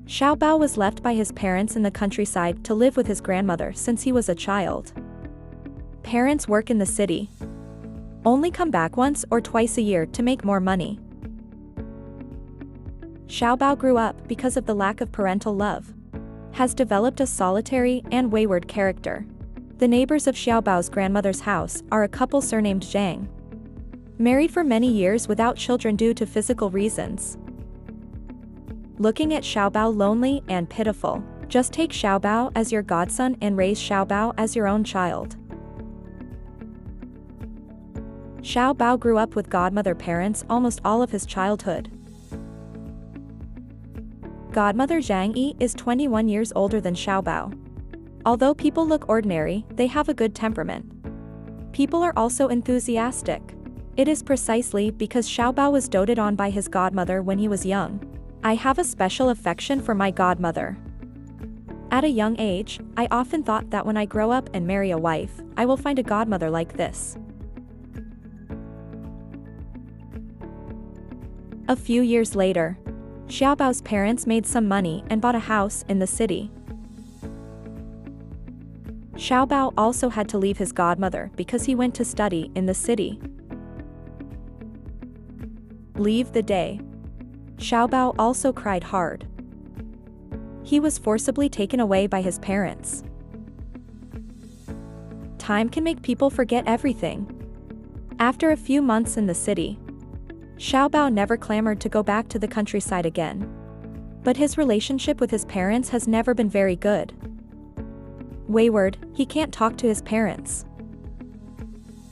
Xiao Bao was left by his parents in the countryside to live with his grandmother since he was a child. Parents work in the city. Only come back once or twice a year to make more money. Xiao Bao grew up because of the lack of parental love. Has developed a solitary and wayward character. The neighbors of Xiao Bao's grandmother's house are a couple surnamed Zhang. Married for many years without children due to physical reasons. Looking at Xiao Bao lonely and pitiful. Just take Xiao Bao as your godson and raise Xiao Bao as your own child. Xiao Bao grew up with godmother parents almost all of his childhood. Godmother Zhang Yi is 21 years older than Xiao Bao. Although people look ordinary, they have a good temperament. People are also enthusiastic. It is precisely because Xiao Bao was doted on by his godmother when he was young. I have a special affection for my godmother. At a young age, I often thought that when I grow up and marry a wife, I will find a godmother like this. A few years later, Xiao Bao's parents made some money and bought a house in the city. Xiao Bao also had to leave his godmother because he went to study in the city. Leave the day. Xiao Bao also cried hard. He was forcibly taken away by his parents. Time can make people forget everything. After a few months in the city, Xiao Bao never clamored to go back to the countryside again. But his relationship with his parents has never been very good. Wayward, he can't talk to his parents.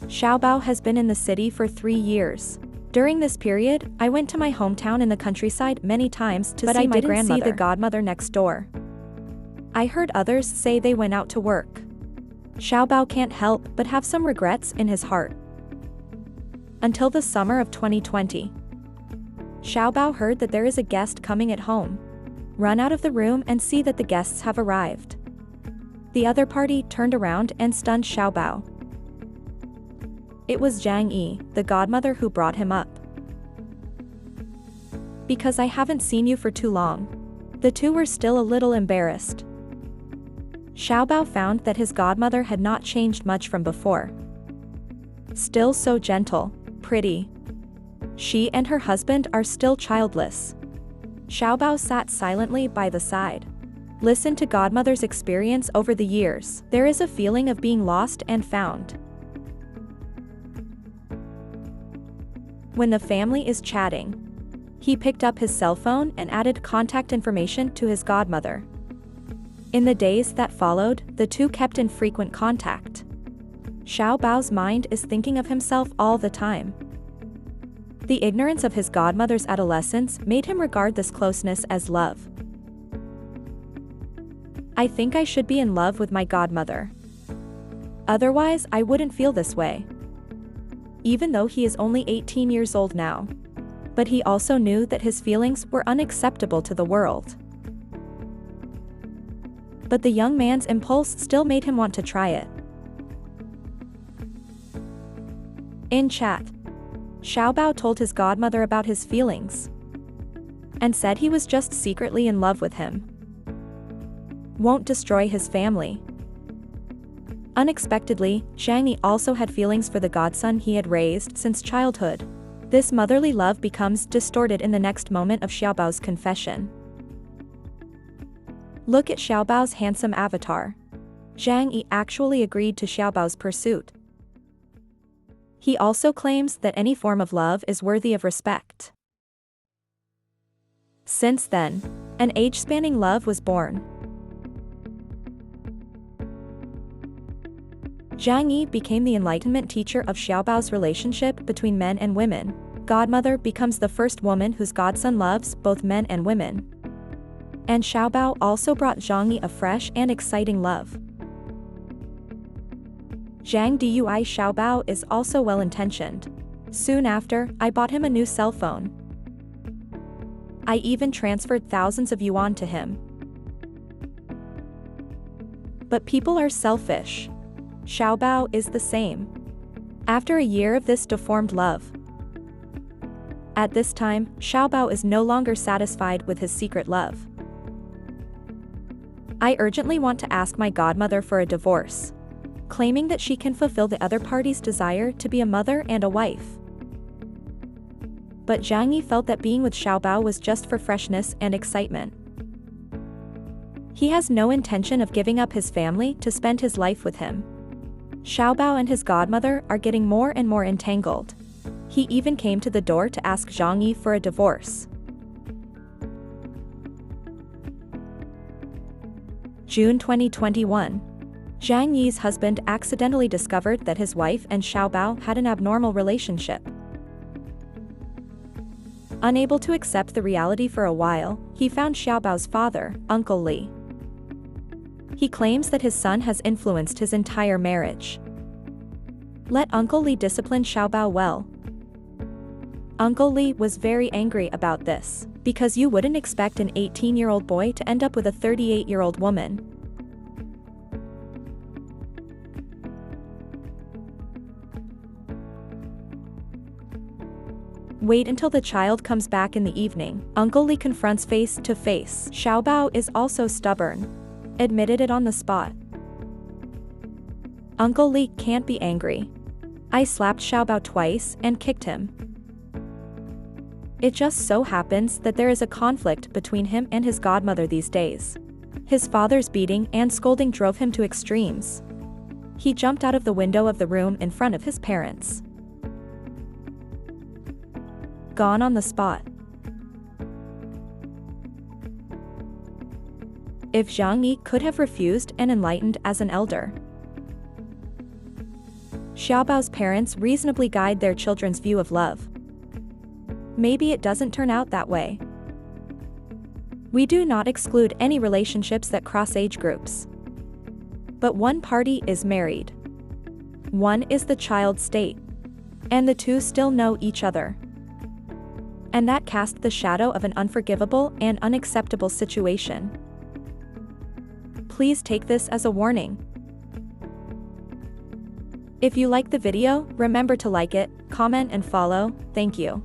Xiao Bao has been in the city for 3 years. During this period, I went to my hometown in the countryside many times to see my grandmother. But I didn't see the godmother next door. I heard others say they went out to work. Xiao Bao can't help but have some regrets in his heart. Until the summer of 2020. Xiao Bao heard that there is a guest coming at home. Run out of the room and see that the guests have arrived. The other party turned around and stunned Xiao Bao. It was Zhang Yi, the godmother who brought him up. Because I haven't seen you for too long. The two were still a little embarrassed. Xiao Bao found that his godmother had not changed much from before. Still so gentle, pretty. She and her husband are still childless. Xiao Bao sat silently by the side. Listened to godmother's experience over the years. There is a feeling of being lost and found. When the family is chatting, he picked up his cell phone and added contact information to his godmother. In the days that followed, the two kept in frequent contact. Xiao Bao's mind is thinking of himself all the time. The ignorance of his godmother's adolescence made him regard this closeness as love. I think I should be in love with my godmother. Otherwise, I wouldn't feel this way. Even though he is only 18 years old now. But he also knew that his feelings were unacceptable to the world. But the young man's impulse still made him want to try it. In chat, Xiao Bao told his godmother about his feelings and said he was just secretly in love with him. Won't destroy his family. Unexpectedly, Zhang Yi also had feelings for the godson he had raised since childhood. This motherly love becomes distorted in the next moment of Xiao Bao's confession. Look at Xiao Bao's handsome avatar. Zhang Yi actually agreed to Xiao Bao's pursuit. He also claims that any form of love is worthy of respect. Since then, an age-spanning love was born. Zhang Yi became the Enlightenment teacher of Xiao Bao's relationship between men and women. Godmother becomes the first woman whose godson loves both men and women. And Xiao Bao also brought Zhang Yi a fresh and exciting love. Zhang Dui Xiao Bao is also well-intentioned. Soon after, I bought him a new cell phone. I even transferred thousands of yuan to him. But people are selfish. Xiao Bao is the same. After a year of this deformed love. At this time, Xiao Bao is no longer satisfied with his secret love. I urgently want to ask my godmother for a divorce, claiming that she can fulfill the other party's desire to be a mother and a wife. But Zhang Yi felt that being with Xiaobao was just for freshness and excitement. He has no intention of giving up his family to spend his life with him. Xiaobao and his godmother are getting more and more entangled. He even came to the door to ask Zhang Yi for a divorce. June 2021. Zhang Yi's husband accidentally discovered that his wife and Xiaobao had an abnormal relationship. Unable to accept the reality for a while, he found Xiaobao's father, Uncle Li. He claims that his son has influenced his entire marriage. Let Uncle Li discipline Xiaobao well. Uncle Li was very angry about this, because you wouldn't expect an 18-year-old boy to end up with a 38-year-old woman. Wait until the child comes back in the evening. Uncle Li confronts face to face. Xiaobao is also stubborn. Admitted it on the spot. Uncle Li can't be angry. I slapped Xiaobao twice and kicked him. It just so happens that there is a conflict between him and his godmother these days. His father's beating and scolding drove him to extremes. He jumped out of the window of the room in front of his parents. Gone on the spot. If Zhang Yi could have refused and enlightened as an elder. Xiaobao's parents reasonably guide their children's view of love. Maybe it doesn't turn out that way. We do not exclude any relationships that cross age groups. But one party is married. One is the child state. And the two still know each other. And that cast the shadow of an unforgivable and unacceptable situation. Please take this as a warning. If you like the video, remember to like it, comment and follow. Thank you.